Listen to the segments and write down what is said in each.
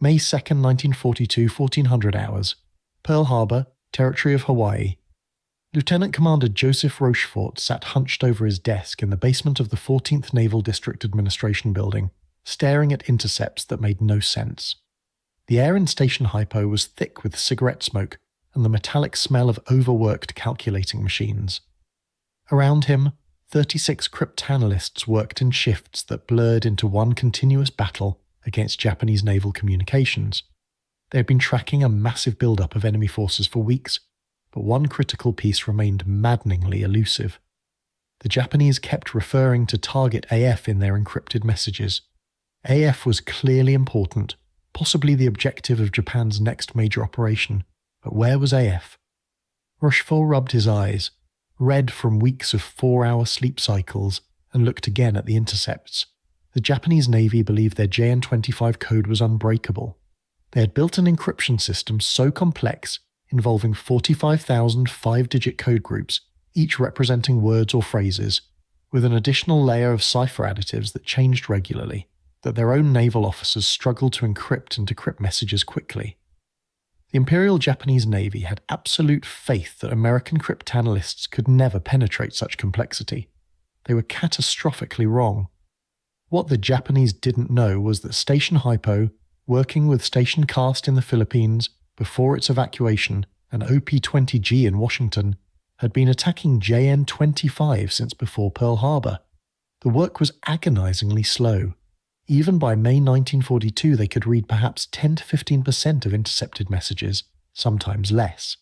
May 2nd, 1942, 1400 hours. Pearl Harbor, Territory of Hawaii. Lieutenant Commander Joseph Rochefort sat hunched over his desk in the basement of the 14th Naval District Administration Building, staring at intercepts that made no sense. The air in Station HYPO was thick with cigarette smoke and the metallic smell of overworked calculating machines. Around him, 36 cryptanalysts worked in shifts that blurred into one continuous battle against Japanese naval communications. They had been tracking a massive buildup of enemy forces for weeks, but one critical piece remained maddeningly elusive. The Japanese kept referring to target AF in their encrypted messages. AF was clearly important, possibly the objective of Japan's next major operation, but where was AF? Rochefort rubbed his eyes, read from weeks of 4-hour sleep cycles, and looked again at the intercepts. The Japanese Navy believed their JN-25 code was unbreakable. They had built an encryption system so complex, involving 45,000 5-digit code groups, each representing words or phrases, with an additional layer of cipher additives that changed regularly, that their own naval officers struggled to encrypt and decrypt messages quickly. The Imperial Japanese Navy had absolute faith that American cryptanalysts could never penetrate such complexity. They were catastrophically wrong. What the Japanese didn't know was that Station HYPO, working with Station CAST in the Philippines before its evacuation and OP-20G in Washington, had been attacking JN-25 since before Pearl Harbor. The work was agonizingly slow. Even by May 1942 they could read perhaps 10 to 15% of intercepted messages, sometimes less.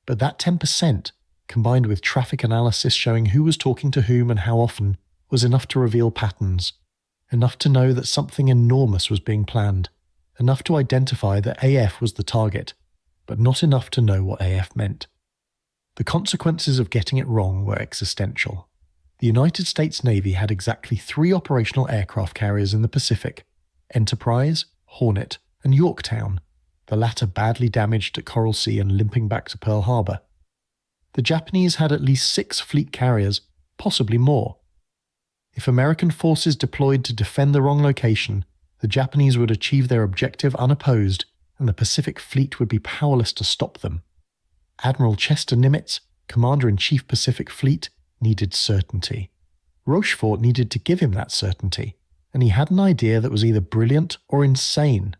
But that 10%, combined with traffic analysis showing who was talking to whom and how often, was enough to reveal patterns, enough to know that something enormous was being planned, enough to identify that AF was the target, but not enough to know what AF meant. The consequences of getting it wrong were existential. The United States Navy had exactly 3 operational aircraft carriers in the Pacific: Enterprise, Hornet, and Yorktown, the latter badly damaged at Coral Sea and limping back to Pearl Harbor. The Japanese had at least 6 fleet carriers, possibly more. If American forces deployed to defend the wrong location, the Japanese would achieve their objective unopposed, and the Pacific Fleet would be powerless to stop them. Admiral Chester Nimitz, Commander-in-Chief Pacific Fleet, needed certainty. Rochefort needed to give him that certainty, and he had an idea that was either brilliant or insane.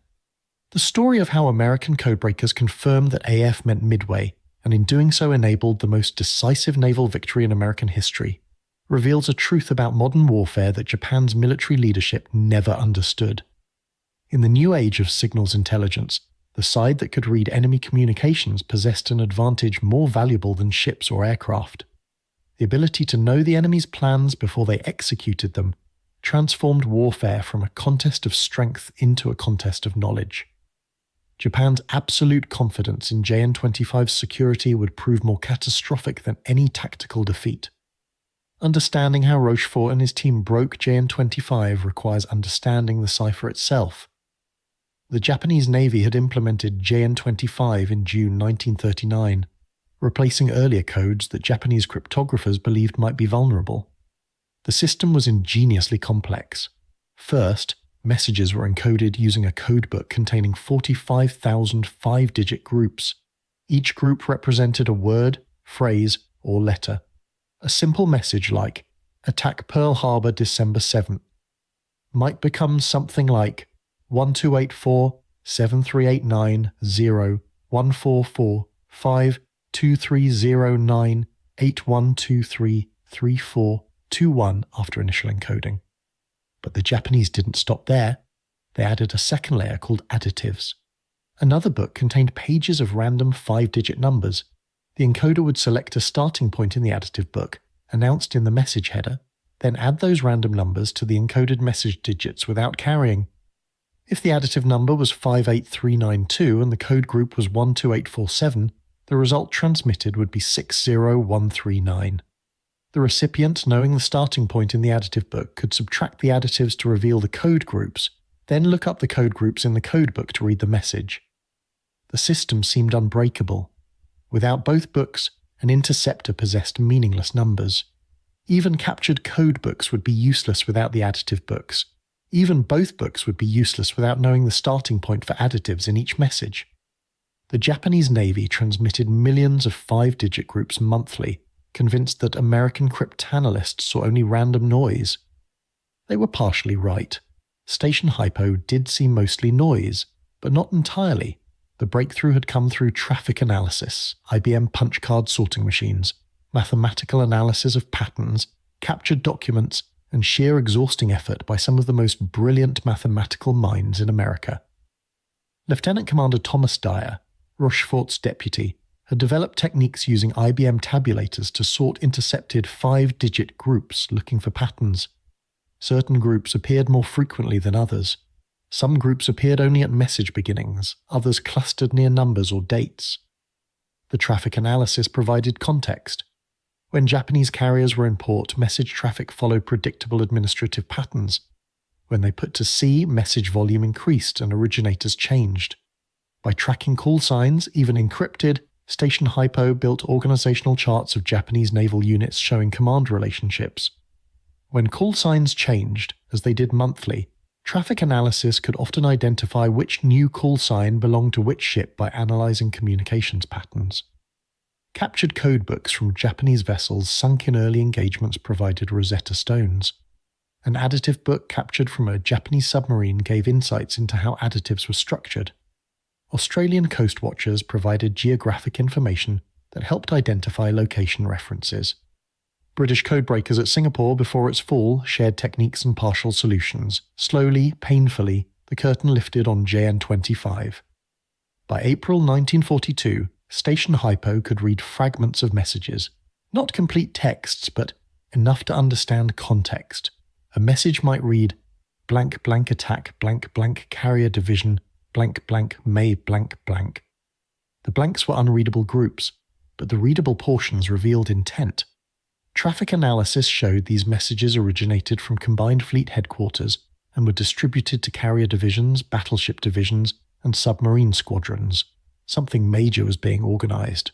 The story of how American codebreakers confirmed that AF meant Midway, and in doing so enabled the most decisive naval victory in American history, reveals a truth about modern warfare that Japan's military leadership never understood. In the new age of signals intelligence, the side that could read enemy communications possessed an advantage more valuable than ships or aircraft. The ability to know the enemy's plans before they executed them transformed warfare from a contest of strength into a contest of knowledge. Japan's absolute confidence in JN-25's security would prove more catastrophic than any tactical defeat. Understanding how Rochefort and his team broke JN-25 requires understanding the cipher itself. The Japanese Navy had implemented JN-25 in June 1939, replacing earlier codes that Japanese cryptographers believed might be vulnerable. The system was ingeniously complex. First, messages were encoded using a codebook containing 45,000 5-digit groups. Each group represented a word, phrase, or letter. A simple message like, "Attack Pearl Harbor December 7th," might become something like 1284 7389 0 144 5 2309 8123 3421 after initial encoding. But the Japanese didn't stop there. They added a second layer called additives. Another book contained pages of random 5-digit numbers. The encoder would select a starting point in the additive book, announced in the message header, then add those random numbers to the encoded message digits without carrying. If the additive number was 58392 and the code group was 12847, the result transmitted would be 60139. The recipient, knowing the starting point in the additive book, could subtract the additives to reveal the code groups, then look up the code groups in the codebook to read the message. The system seemed unbreakable. Without both books, an interceptor possessed meaningless numbers. Even captured code books would be useless without the additive books. Even both books would be useless without knowing the starting point for additives in each message. The Japanese Navy transmitted millions of 5-digit groups monthly, convinced that American cryptanalysts saw only random noise. They were partially right. Station HYPO did see mostly noise, but not entirely. The breakthrough had come through traffic analysis, IBM punch card sorting machines, mathematical analysis of patterns, captured documents, and sheer exhausting effort by some of the most brilliant mathematical minds in America. Lieutenant Commander Thomas Dyer, Rochefort's deputy, had developed techniques using IBM tabulators to sort intercepted 5-digit groups looking for patterns. Certain groups appeared more frequently than others. Some groups appeared only at message beginnings, others clustered near numbers or dates. The traffic analysis provided context. When Japanese carriers were in port, message traffic followed predictable administrative patterns. When they put to sea, message volume increased and originators changed. By tracking call signs, even encrypted, Station HYPO built organizational charts of Japanese naval units showing command relationships. When call signs changed, as they did monthly, traffic analysis could often identify which new call sign belonged to which ship by analyzing communications patterns. Captured codebooks from Japanese vessels sunk in early engagements provided Rosetta Stones. An additive book captured from a Japanese submarine gave insights into how additives were structured. Australian coast watchers provided geographic information that helped identify location references. British codebreakers at Singapore before its fall shared techniques and partial solutions. Slowly, painfully, the curtain lifted on JN-25. By April 1942, Station HYPO could read fragments of messages, not complete texts, but enough to understand context. A message might read, blank blank attack blank blank carrier division blank blank may blank blank. The blanks were unreadable groups, but the readable portions revealed intent. Traffic analysis showed these messages originated from Combined Fleet headquarters and were distributed to carrier divisions, battleship divisions, and submarine squadrons. Something major was being organized.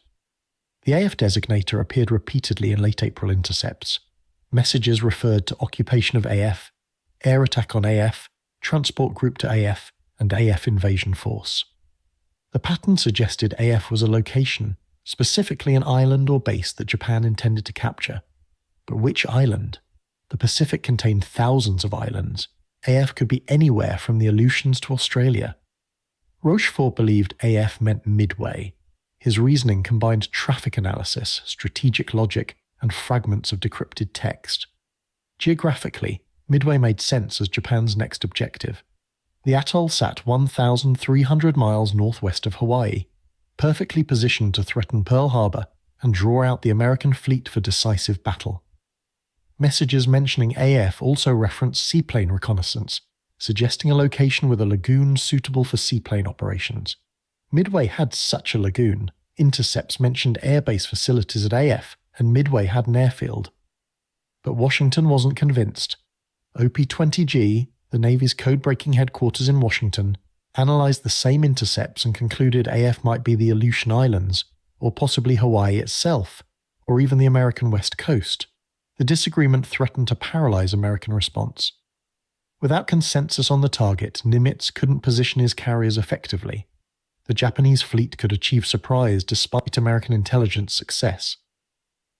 The AF designator appeared repeatedly in late April intercepts. Messages referred to occupation of AF, air attack on AF, transport group to AF, and AF invasion force. The pattern suggested AF was a location, specifically an island or base that Japan intended to capture. But which island? The Pacific contained thousands of islands. AF could be anywhere from the Aleutians to Australia. Rochefort believed AF meant Midway. His reasoning combined traffic analysis, strategic logic, and fragments of decrypted text. Geographically, Midway made sense as Japan's next objective. The atoll sat 1,300 miles northwest of Hawaii, perfectly positioned to threaten Pearl Harbor and draw out the American fleet for decisive battle. Messages mentioning AF also referenced seaplane reconnaissance, suggesting a location with a lagoon suitable for seaplane operations. Midway had such a lagoon. Intercepts mentioned airbase facilities at AF, and Midway had an airfield. But Washington wasn't convinced. OP-20G, the Navy's codebreaking headquarters in Washington, analyzed the same intercepts and concluded AF might be the Aleutian Islands, or possibly Hawaii itself, or even the American West Coast. The disagreement threatened to paralyze American response. Without consensus on the target, Nimitz couldn't position his carriers effectively. The Japanese fleet could achieve surprise despite American intelligence success.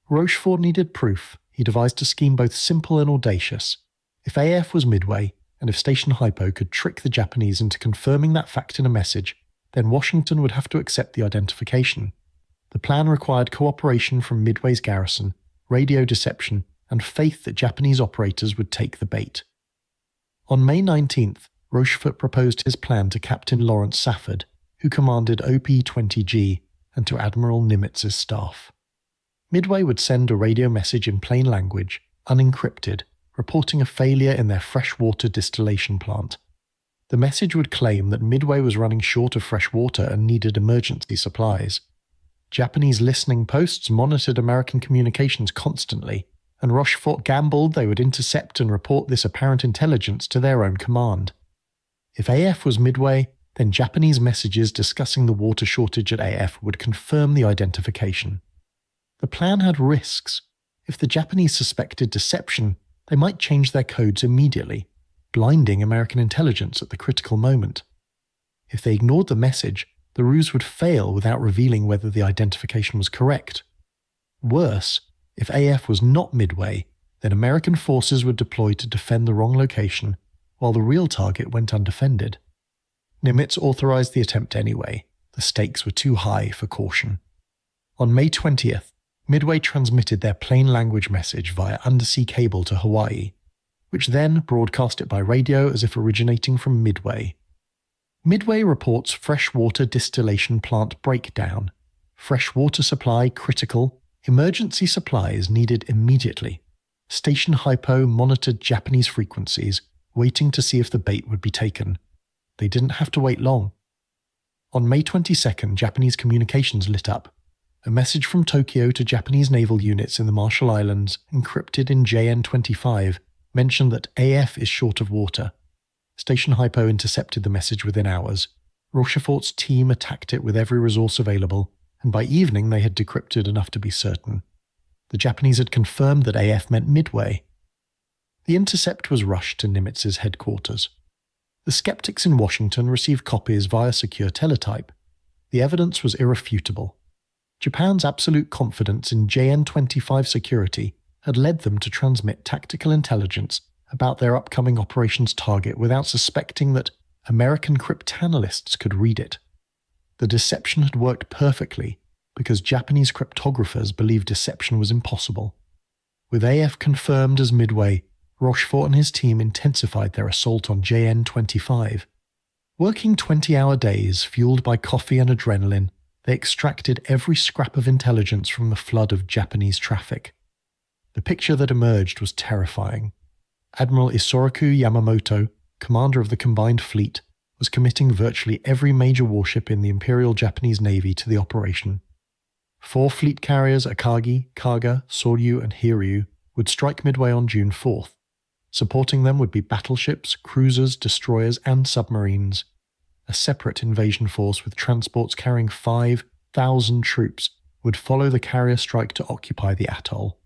Rochefort needed proof. He devised a scheme both simple and audacious. If AF was Midway, and if Station HYPO could trick the Japanese into confirming that fact in a message, then Washington would have to accept the identification. The plan required cooperation from Midway's garrison, radio deception, and faith that Japanese operators would take the bait. On May 19th, Rochefort proposed his plan to Captain Lawrence Safford, who commanded OP-20G, and to Admiral Nimitz's staff. Midway would send a radio message in plain language, unencrypted, reporting a failure in their freshwater distillation plant. The message would claim that Midway was running short of fresh water and needed emergency supplies. Japanese listening posts monitored American communications constantly, and Rochefort gambled they would intercept and report this apparent intelligence to their own command. If AF was Midway, then Japanese messages discussing the water shortage at AF would confirm the identification. The plan had risks. If the Japanese suspected deception, they might change their codes immediately. blinding American intelligence at the critical moment. If they ignored the message, the ruse would fail without revealing whether the identification was correct. Worse, if AF was not Midway, then American forces were deployed to defend the wrong location, while the real target went undefended. Nimitz authorized the attempt anyway. The stakes were too high for caution. On May 20th, Midway transmitted their plain language message via undersea cable to Hawaii, which then broadcast it by radio as if originating from Midway. Midway reports freshwater distillation plant breakdown. Fresh water supply critical. Emergency supplies needed immediately. Station HYPO monitored Japanese frequencies, waiting to see if the bait would be taken. They didn't have to wait long. On May 22nd, Japanese communications lit up. A message from Tokyo to Japanese naval units in the Marshall Islands, encrypted in JN-25, mentioned that AF is short of water. Station HYPO intercepted the message within hours. Rochefort's team attacked it with every resource available, and by evening they had decrypted enough to be certain. The Japanese had confirmed that AF meant Midway. The intercept was rushed to Nimitz's headquarters. The skeptics in Washington received copies via secure teletype. The evidence was irrefutable. Japan's absolute confidence in JN-25 security had led them to transmit tactical intelligence about their upcoming operations target without suspecting that American cryptanalysts could read it. The deception had worked perfectly because Japanese cryptographers believed deception was impossible. With AF confirmed as Midway, Rochefort and his team intensified their assault on JN-25. Working 20-hour days, fueled by coffee and adrenaline, they extracted every scrap of intelligence from the flood of Japanese traffic. The picture that emerged was terrifying. Admiral Isoroku Yamamoto, commander of the combined fleet, was committing virtually every major warship in the Imperial Japanese Navy to the operation. 4 fleet carriers, Akagi, Kaga, Soryu, and Hiryu, would strike Midway on June 4th. Supporting them would be battleships, cruisers, destroyers, and submarines. A separate invasion force with transports carrying 5,000 troops would follow the carrier strike to occupy the atoll.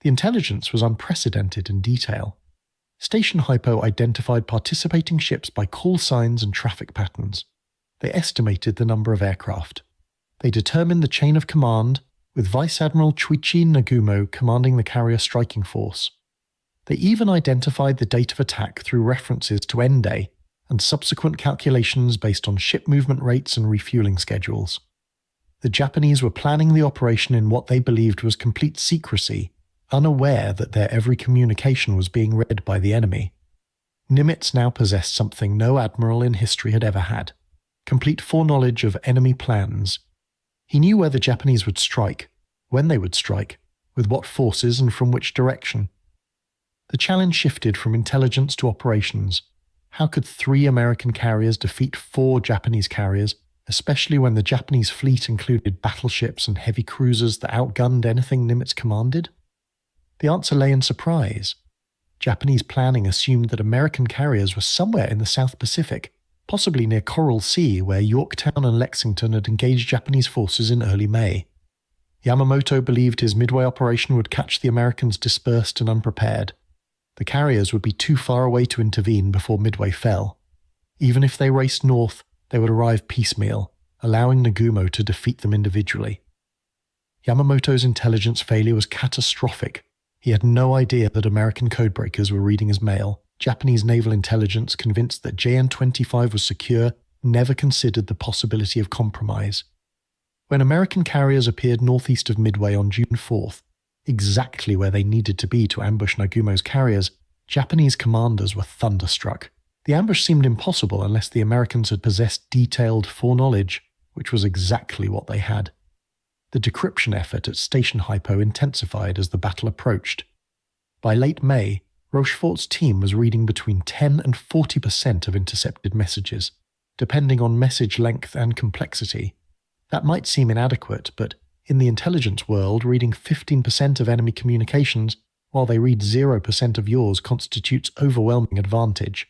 The intelligence was unprecedented in detail. Station HYPO identified participating ships by call signs and traffic patterns. They estimated the number of aircraft. They determined the chain of command, with Vice Admiral Chuichi Nagumo commanding the carrier striking force. They even identified the date of attack through references to end day and subsequent calculations based on ship movement rates and refueling schedules. The Japanese were planning the operation in what they believed was complete secrecy, unaware that their every communication was being read by the enemy. Nimitz now possessed something no admiral in history had ever had: complete foreknowledge of enemy plans. He knew where the Japanese would strike, when they would strike, with what forces and from which direction. The challenge shifted from intelligence to operations. How could 3 American carriers defeat 4 Japanese carriers, especially when the Japanese fleet included battleships and heavy cruisers that outgunned anything Nimitz commanded? The answer lay in surprise. Japanese planning assumed that American carriers were somewhere in the South Pacific, possibly near Coral Sea, where Yorktown and Lexington had engaged Japanese forces in early May. Yamamoto believed his Midway operation would catch the Americans dispersed and unprepared. The carriers would be too far away to intervene before Midway fell. Even if they raced north, they would arrive piecemeal, allowing Nagumo to defeat them individually. Yamamoto's intelligence failure was catastrophic. He had no idea that American codebreakers were reading his mail. Japanese naval intelligence, convinced that JN-25 was secure, never considered the possibility of compromise. When American carriers appeared northeast of Midway on June 4th, exactly where they needed to be to ambush Nagumo's carriers, Japanese commanders were thunderstruck. The ambush seemed impossible unless the Americans had possessed detailed foreknowledge, which was exactly what they had. The decryption effort at Station HYPO intensified as the battle approached. By late May, Rochefort's team was reading between 10 and 40% of intercepted messages, depending on message length and complexity. That might seem inadequate, but in the intelligence world, reading 15% of enemy communications while they read 0% of yours constitutes overwhelming advantage.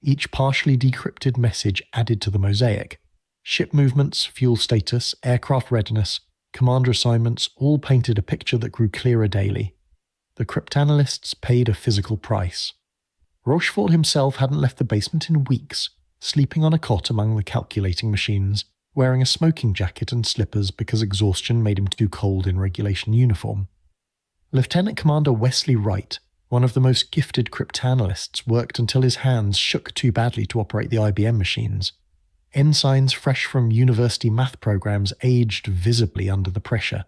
Each partially decrypted message added to the mosaic. Ship movements, fuel status, aircraft readiness, commander assignments all painted a picture that grew clearer daily. The cryptanalysts paid a physical price. Rochefort himself hadn't left the basement in weeks, sleeping on a cot among the calculating machines, wearing a smoking jacket and slippers because exhaustion made him too cold in regulation uniform. Lieutenant Commander Wesley Wright, one of the most gifted cryptanalysts, worked until his hands shook too badly to operate the IBM machines. Ensigns fresh from university math programs aged visibly under the pressure.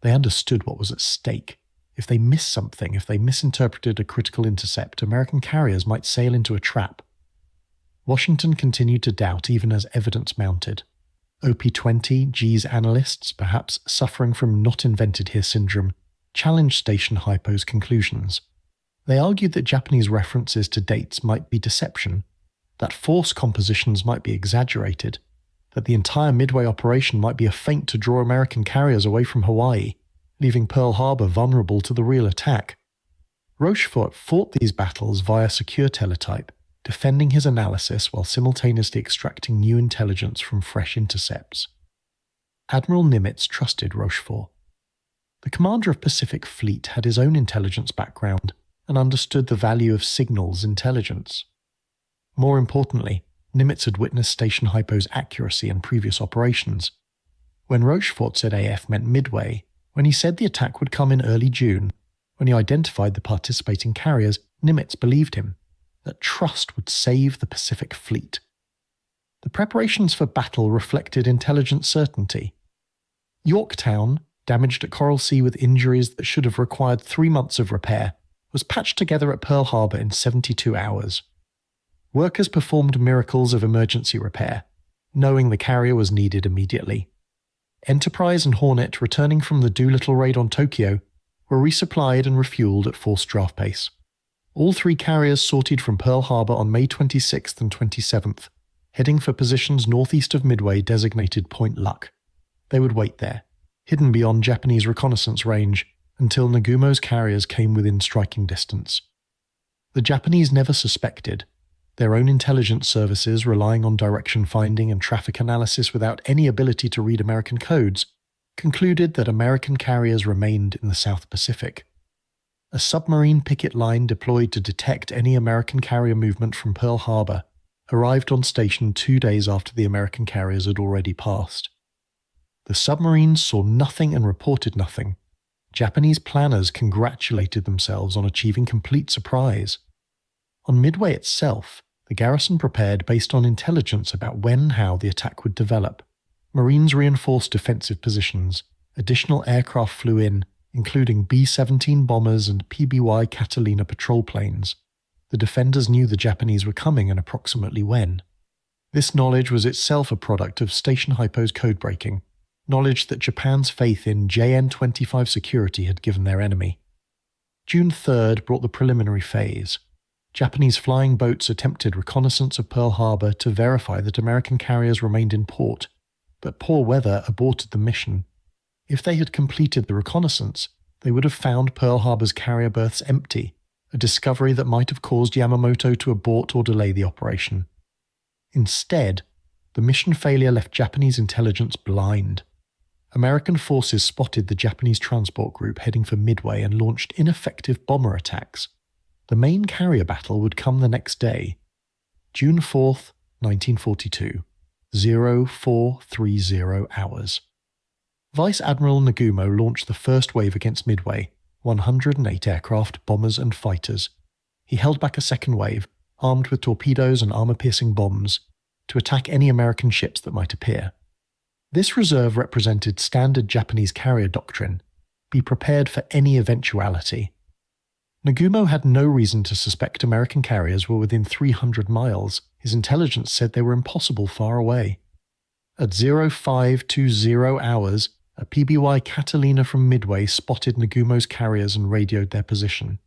They understood what was at stake. If they missed something, if they misinterpreted a critical intercept, American carriers might sail into a trap. Washington continued to doubt even as evidence mounted. OP-20, G's analysts, perhaps suffering from not-invented-here syndrome, challenged Station HYPO's conclusions. They argued that Japanese references to dates might be deception, that force compositions might be exaggerated, that the entire Midway operation might be a feint to draw American carriers away from Hawaii, leaving Pearl Harbor vulnerable to the real attack. Rochefort fought these battles via secure teletype, defending his analysis while simultaneously extracting new intelligence from fresh intercepts. Admiral Nimitz trusted Rochefort. The commander of Pacific Fleet had his own intelligence background and understood the value of signals intelligence. More importantly, Nimitz had witnessed Station HYPO's accuracy in previous operations. When Rochefort said AF meant Midway, when he said the attack would come in early June, when he identified the participating carriers, Nimitz believed him, that trust would save the Pacific Fleet. The preparations for battle reflected intelligence certainty. Yorktown, damaged at Coral Sea with injuries that should have required 3 months of repair, was patched together at Pearl Harbor in 72 hours. Workers performed miracles of emergency repair, knowing the carrier was needed immediately. Enterprise and Hornet, returning from the Doolittle raid on Tokyo, were resupplied and refueled at forced draft pace. All 3 carriers sortied from Pearl Harbor on May 26th and 27th, heading for positions northeast of Midway designated Point Luck. They would wait there, hidden beyond Japanese reconnaissance range, until Nagumo's carriers came within striking distance. The Japanese never suspected. Their own intelligence services, relying on direction finding and traffic analysis without any ability to read American codes, concluded that American carriers remained in the South Pacific. A submarine picket line deployed to detect any American carrier movement from Pearl Harbor arrived on station 2 days after the American carriers had already passed. The submarines saw nothing and reported nothing. Japanese planners congratulated themselves on achieving complete surprise. On Midway itself, the garrison prepared based on intelligence about when and how the attack would develop. Marines reinforced defensive positions. Additional aircraft flew in, including B-17 bombers and PBY Catalina patrol planes. The defenders knew the Japanese were coming and approximately when. This knowledge was itself a product of Station HYPO's codebreaking, knowledge that Japan's faith in JN-25 security had given their enemy. June 3rd brought the preliminary phase. Japanese flying boats attempted reconnaissance of Pearl Harbor to verify that American carriers remained in port, but poor weather aborted the mission. If they had completed the reconnaissance, they would have found Pearl Harbor's carrier berths empty, a discovery that might have caused Yamamoto to abort or delay the operation. Instead, the mission failure left Japanese intelligence blind. American forces spotted the Japanese transport group heading for Midway and launched ineffective bomber attacks. The main carrier battle would come the next day, June 4th, 1942, 0430 hours. Vice Admiral Nagumo launched the first wave against Midway, 108 aircraft, bombers and fighters. He held back a second wave, armed with torpedoes and armor-piercing bombs, to attack any American ships that might appear. This reserve represented standard Japanese carrier doctrine: be prepared for any eventuality. Nagumo had no reason to suspect American carriers were within 300 miles. His intelligence said they were impossible far away. At 0520 hours, a PBY Catalina from Midway spotted Nagumo's carriers and radioed their position.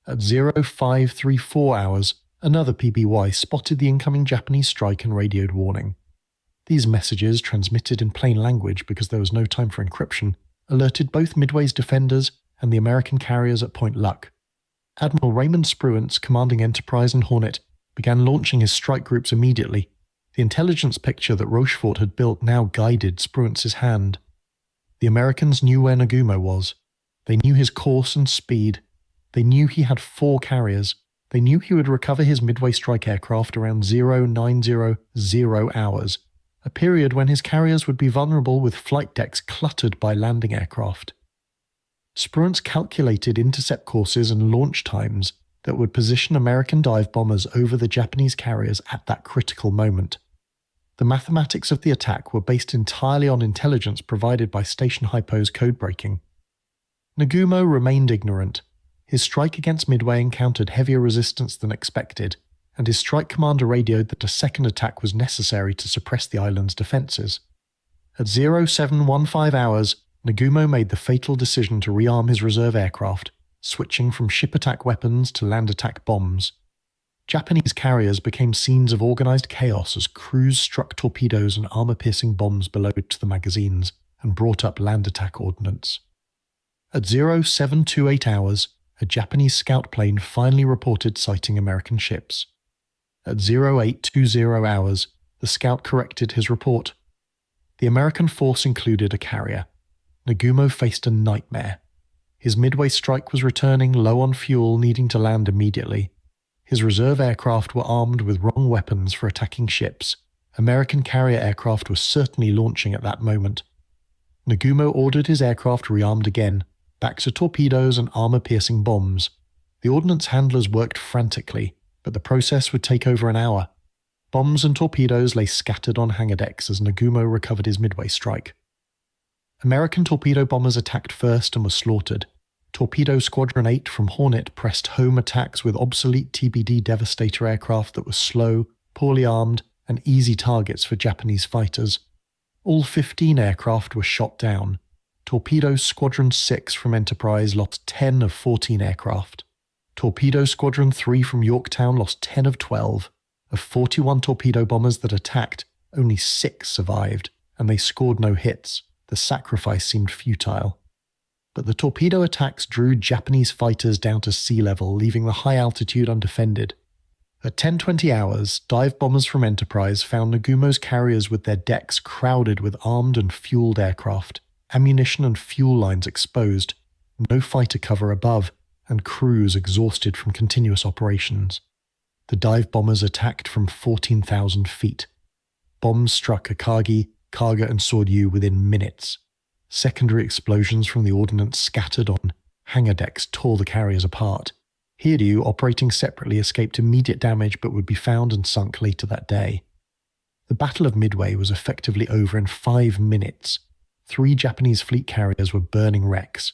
At 0534 hours, another PBY spotted the incoming Japanese strike and radioed warning. These messages, transmitted in plain language because there was no time for encryption, alerted both Midway's defenders and the American carriers at Point Luck. Admiral Raymond Spruance, commanding Enterprise and Hornet, began launching his strike groups immediately. The intelligence picture that Rochefort had built now guided Spruance's hand. The Americans knew where Nagumo was. They knew his course and speed. They knew he had 4 carriers. They knew he would recover his Midway strike aircraft around 0900 hours, a period when his carriers would be vulnerable with flight decks cluttered by landing aircraft. Spruance calculated intercept courses and launch times that would position American dive bombers over the Japanese carriers at that critical moment. The mathematics of the attack were based entirely on intelligence provided by Station HYPO's Codebreaking. Nagumo remained ignorant. His strike against Midway encountered heavier resistance than expected, and his strike commander radioed that a second attack was necessary to suppress the island's defences. At 0715 hours, Nagumo made the fatal decision to rearm his reserve aircraft, switching from ship attack weapons to land attack bombs. Japanese carriers became scenes of organised chaos as crews struck torpedoes and armour-piercing bombs below to the magazines and brought up land attack ordnance. At 0728 hours, a Japanese scout plane finally reported sighting American ships. At 0820 hours, the scout corrected his report. The American force included a carrier. Nagumo faced a nightmare. His Midway strike was returning low on fuel, needing to land immediately. His reserve aircraft were armed with wrong weapons for attacking ships. American carrier aircraft were certainly launching at that moment. Nagumo ordered his aircraft rearmed again, back to torpedoes and armour-piercing bombs. The ordnance handlers worked frantically, but the process would take over an hour. Bombs and torpedoes lay scattered on hangar decks as Nagumo recovered his Midway strike. American torpedo bombers attacked first and were slaughtered. Torpedo Squadron 8 from Hornet pressed home attacks with obsolete TBD Devastator aircraft that were slow, poorly armed, and easy targets for Japanese fighters. All 15 aircraft were shot down. Torpedo Squadron 6 from Enterprise lost 10 of 14 aircraft. Torpedo Squadron 3 from Yorktown lost 10 of 12. Of 41 torpedo bombers that attacked, only 6 survived, and they scored no hits. The sacrifice seemed futile. But the torpedo attacks drew Japanese fighters down to sea level, leaving the high altitude undefended. At 10:20 hours, dive bombers from Enterprise found Nagumo's carriers with their decks crowded with armed and fueled aircraft, ammunition and fuel lines exposed, no fighter cover above, and crews exhausted from continuous operations. The dive bombers attacked from 14,000 feet. Bombs struck Akagi, Kaga, and Soryu within minutes. Secondary explosions from the ordnance scattered on hangar decks tore the carriers apart. Hiryu, operating separately, escaped immediate damage but would be found and sunk later that day. The Battle of Midway was effectively over in 5 minutes. 3 Japanese fleet carriers were burning wrecks.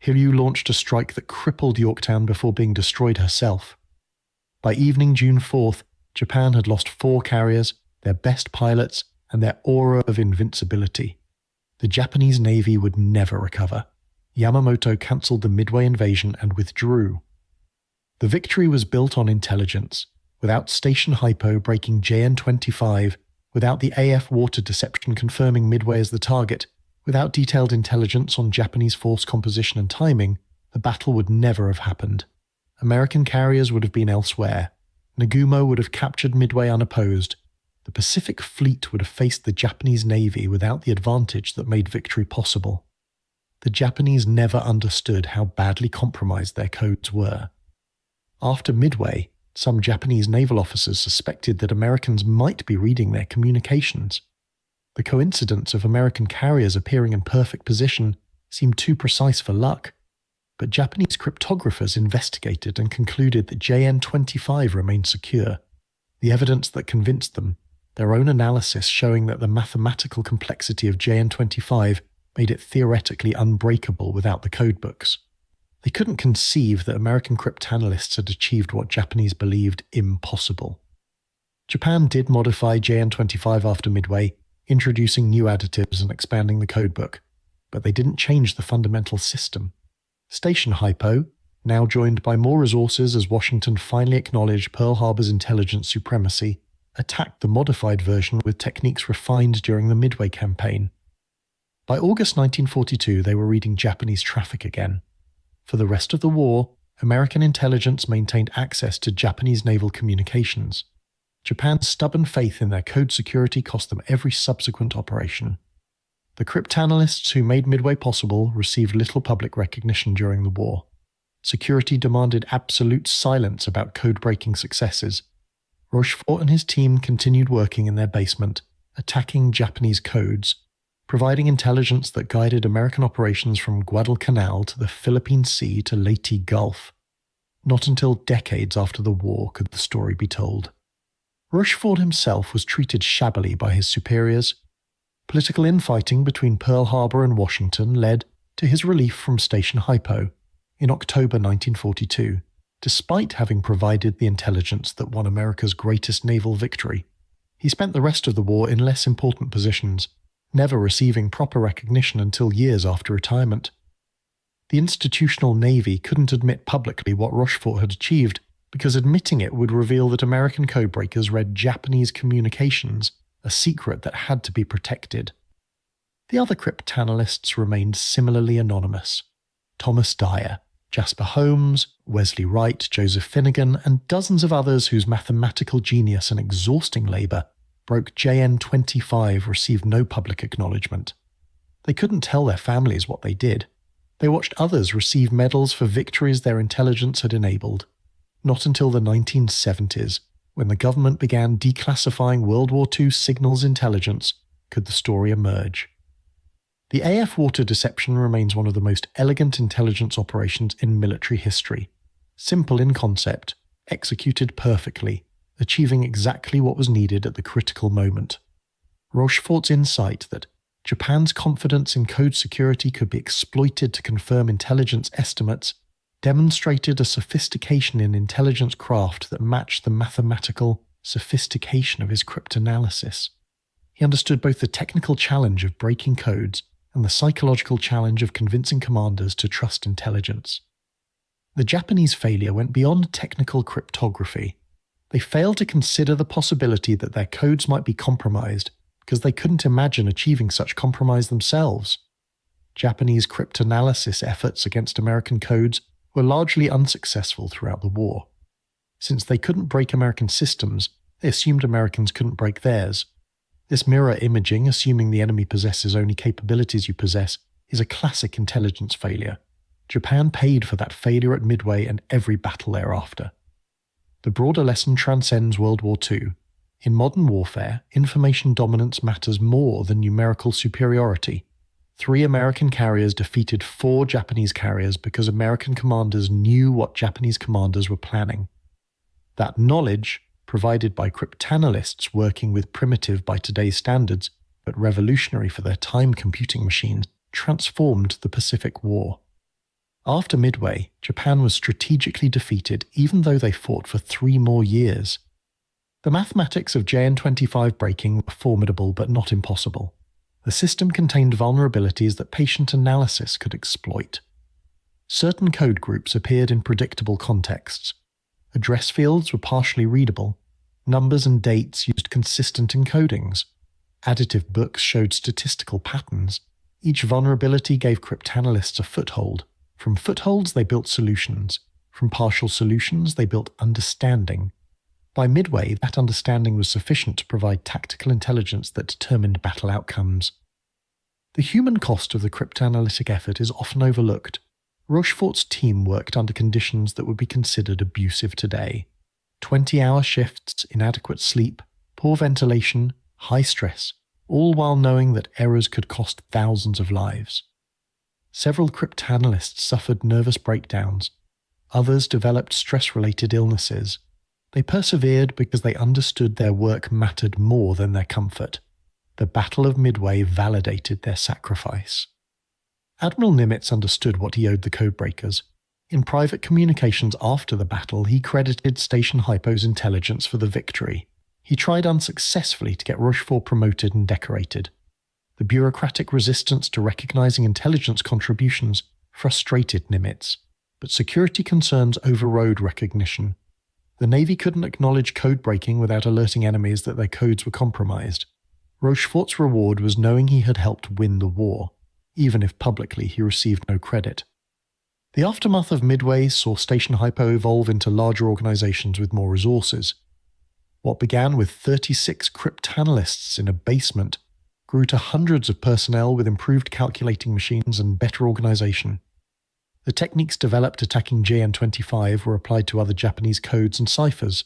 Hiryu launched a strike that crippled Yorktown before being destroyed herself. By evening June 4th, Japan had lost 4 carriers, their best pilots, and their aura of invincibility. The Japanese Navy would never recover. Yamamoto cancelled the Midway invasion and withdrew. The victory was built on intelligence. Without Station HYPO breaking JN-25, without the AF water deception confirming Midway as the target, without detailed intelligence on Japanese force composition and timing, the battle would never have happened. American carriers would have been elsewhere. Nagumo would have captured Midway unopposed. The Pacific Fleet would have faced the Japanese Navy without the advantage that made victory possible. The Japanese never understood how badly compromised their codes were. After Midway, some Japanese naval officers suspected that Americans might be reading their communications. The coincidence of American carriers appearing in perfect position seemed too precise for luck, but Japanese cryptographers investigated and concluded that JN-25 remained secure. The evidence that convinced them, their own analysis showing that the mathematical complexity of JN-25 made it theoretically unbreakable without the codebooks. They couldn't conceive that American cryptanalysts had achieved what Japanese believed impossible. Japan did modify JN-25 after Midway, introducing new additives and expanding the codebook, but they didn't change the fundamental system. Station HYPO, now joined by more resources as Washington finally acknowledged Pearl Harbor's intelligence supremacy, attacked the modified version with techniques refined during the Midway campaign. By August 1942, they were reading Japanese traffic again. For the rest of the war, American intelligence maintained access to Japanese naval communications. Japan's stubborn faith in their code security cost them every subsequent operation. The cryptanalysts who made Midway possible received little public recognition during the war. security demanded absolute silence about code-breaking successes. Rochefort and his team continued working in their basement, attacking Japanese codes, providing intelligence that guided American operations from Guadalcanal to the Philippine Sea to Leyte Gulf. Not until decades after the war could the story be told. Rochefort himself was treated shabbily by his superiors. Political infighting between Pearl Harbor and Washington led to his relief from Station HYPO in October 1942, despite having provided the intelligence that won America's greatest naval victory. He spent the rest of the war in less important positions, never receiving proper recognition until years after retirement. The institutional Navy couldn't admit publicly what Rochefort had achieved, because admitting it would reveal that American codebreakers read Japanese communications, a secret that had to be protected. The other cryptanalysts remained similarly anonymous. Thomas Dyer, Jasper Holmes, Wesley Wright, Joseph Finnegan, and dozens of others whose mathematical genius and exhausting labour broke JN-25 received no public acknowledgement. They couldn't tell their families what they did. They watched others receive medals for victories their intelligence had enabled. Not until the 1970s, when the government began declassifying World War II signals intelligence, could the story emerge. The AF water deception remains one of the most elegant intelligence operations in military history. Simple in concept, executed perfectly, achieving exactly what was needed at the critical moment. Rochefort's insight that Japan's confidence in code security could be exploited to confirm intelligence estimates demonstrated a sophistication in intelligence craft that matched the mathematical sophistication of his cryptanalysis. He understood both the technical challenge of breaking codes and the psychological challenge of convincing commanders to trust intelligence. The Japanese failure went beyond technical cryptography. They failed to consider the possibility that their codes might be compromised because they couldn't imagine achieving such compromise themselves. Japanese cryptanalysis efforts against American codes were largely unsuccessful throughout the war. Since they couldn't break American systems, they assumed Americans couldn't break theirs. This mirror imaging, assuming the enemy possesses only capabilities you possess, is a classic intelligence failure. Japan paid for that failure at Midway and every battle thereafter. The broader lesson transcends World War II. In modern warfare, information dominance matters more than numerical superiority. 3 American carriers defeated 4 Japanese carriers because American commanders knew what Japanese commanders were planning. That knowledge, provided by cryptanalysts working with primitive by today's standards, but revolutionary for their time computing machines, transformed the Pacific War. After Midway, Japan was strategically defeated even though they fought for 3 more years. The mathematics of JN-25 breaking were formidable but not impossible. The system contained vulnerabilities that patient analysis could exploit. Certain code groups appeared in predictable contexts. Address fields were partially readable. Numbers and dates used consistent encodings. Additive books showed statistical patterns. Each vulnerability gave cryptanalysts a foothold. From footholds, they built solutions. From partial solutions, they built understanding. By Midway, that understanding was sufficient to provide tactical intelligence that determined battle outcomes. The human cost of the cryptanalytic effort is often overlooked. Rochefort's team worked under conditions that would be considered abusive today. 20-hour shifts, inadequate sleep, poor ventilation, high stress, all while knowing that errors could cost thousands of lives. Several cryptanalysts suffered nervous breakdowns. Others developed stress-related illnesses. They persevered because they understood their work mattered more than their comfort. The Battle of Midway validated their sacrifice. Admiral Nimitz understood what he owed the Codebreakers. In private communications after the battle, he credited Station HYPO's intelligence for the victory. He tried unsuccessfully to get Rochefort promoted and decorated. The bureaucratic resistance to recognizing intelligence contributions frustrated Nimitz, but security concerns overrode recognition. The Navy couldn't acknowledge code breaking without alerting enemies that their codes were compromised. Rochefort's reward was knowing he had helped win the war, even if publicly he received no credit. The aftermath of Midway saw Station HYPO evolve into larger organizations with more resources. What began with 36 cryptanalysts in a basement grew to hundreds of personnel with improved calculating machines and better organization. The techniques developed attacking JN-25 were applied to other Japanese codes and ciphers.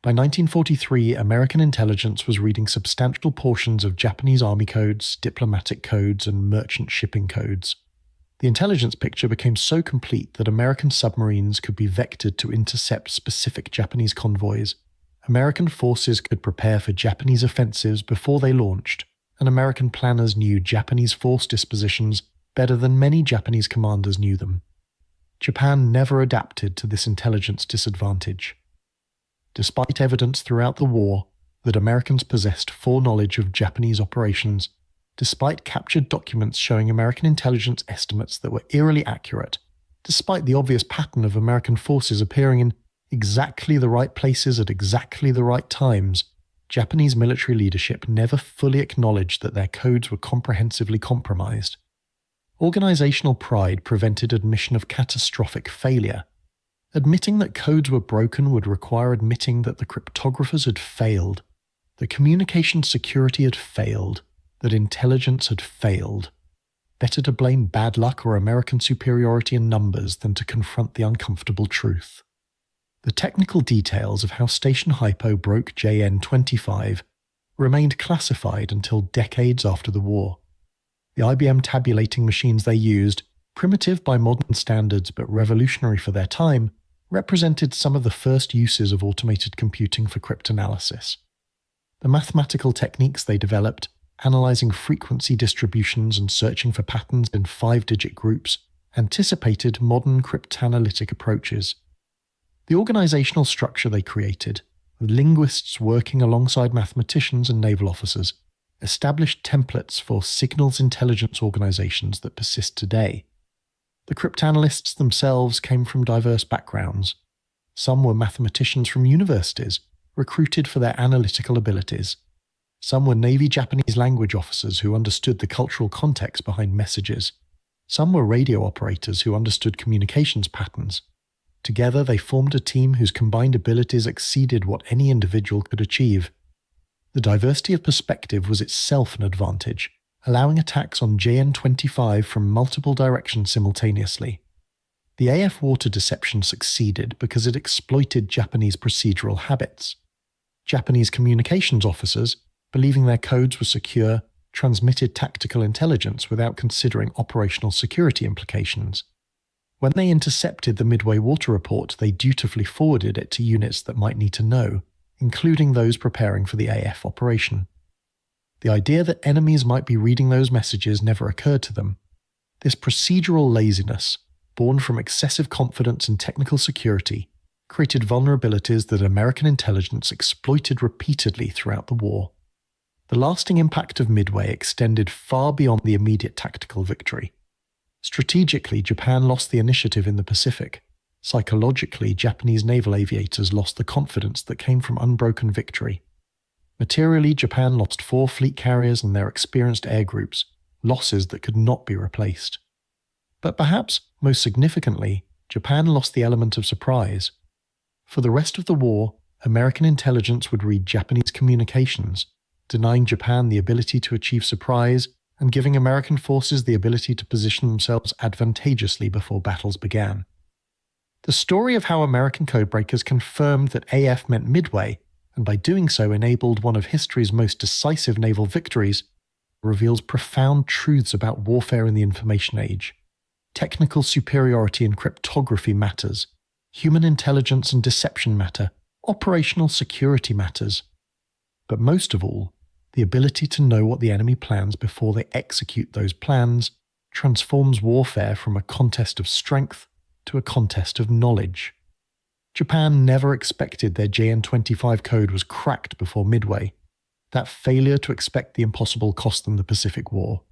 By 1943, American intelligence was reading substantial portions of Japanese army codes, diplomatic codes, and merchant shipping codes. The intelligence picture became so complete that American submarines could be vectored to intercept specific Japanese convoys. American forces could prepare for Japanese offensives before they launched, and American planners knew Japanese force dispositions better than many Japanese commanders knew them. Japan never adapted to this intelligence disadvantage. Despite evidence throughout the war that Americans possessed foreknowledge of Japanese operations, despite captured documents showing American intelligence estimates that were eerily accurate, despite the obvious pattern of American forces appearing in exactly the right places at exactly the right times, Japanese military leadership never fully acknowledged that their codes were comprehensively compromised. Organizational pride prevented admission of catastrophic failure. Admitting that codes were broken would require admitting that the cryptographers had failed, that communication security had failed, that intelligence had failed. Better to blame bad luck or American superiority in numbers than to confront the uncomfortable truth. The technical details of how Station HYPO broke JN-25 remained classified until decades after the war. The IBM tabulating machines they used, primitive by modern standards but revolutionary for their time, represented some of the first uses of automated computing for cryptanalysis. The mathematical techniques they developed, analyzing frequency distributions and searching for patterns in 5-digit groups, anticipated modern cryptanalytic approaches. The organizational structure they created, with linguists working alongside mathematicians and naval officers, established templates for signals intelligence organizations that persist today. The cryptanalysts themselves came from diverse backgrounds. Some were mathematicians from universities, recruited for their analytical abilities. Some were Navy Japanese language officers who understood the cultural context behind messages. Some were radio operators who understood communications patterns. Together they formed a team whose combined abilities exceeded what any individual could achieve. The diversity of perspective was itself an advantage, allowing attacks on JN-25 from multiple directions simultaneously. The AF water deception succeeded because it exploited Japanese procedural habits. Japanese communications officers, believing their codes were secure, transmitted tactical intelligence without considering operational security implications. When they intercepted the Midway water report, they dutifully forwarded it to units that might need to know, including those preparing for the AF operation. The idea that enemies might be reading those messages never occurred to them. This procedural laziness, born from excessive confidence in technical security, created vulnerabilities that American intelligence exploited repeatedly throughout the war. The lasting impact of Midway extended far beyond the immediate tactical victory. Strategically, Japan lost the initiative in the Pacific. Psychologically, Japanese naval aviators lost the confidence that came from unbroken victory. Materially, Japan lost 4 fleet carriers and their experienced air groups, losses that could not be replaced. But perhaps, most significantly, Japan lost the element of surprise. For the rest of the war, American intelligence would read Japanese communications, denying Japan the ability to achieve surprise and giving American forces the ability to position themselves advantageously before battles began. The story of how American codebreakers confirmed that AF meant Midway, and by doing so enabled one of history's most decisive naval victories, reveals profound truths about warfare in the information age. Technical superiority in cryptography matters. Human intelligence and deception matter. Operational security matters. But most of all, the ability to know what the enemy plans before they execute those plans transforms warfare from a contest of strength to a contest of knowledge. Japan never expected their JN-25 code was cracked before Midway. That failure to expect the impossible cost them the Pacific War.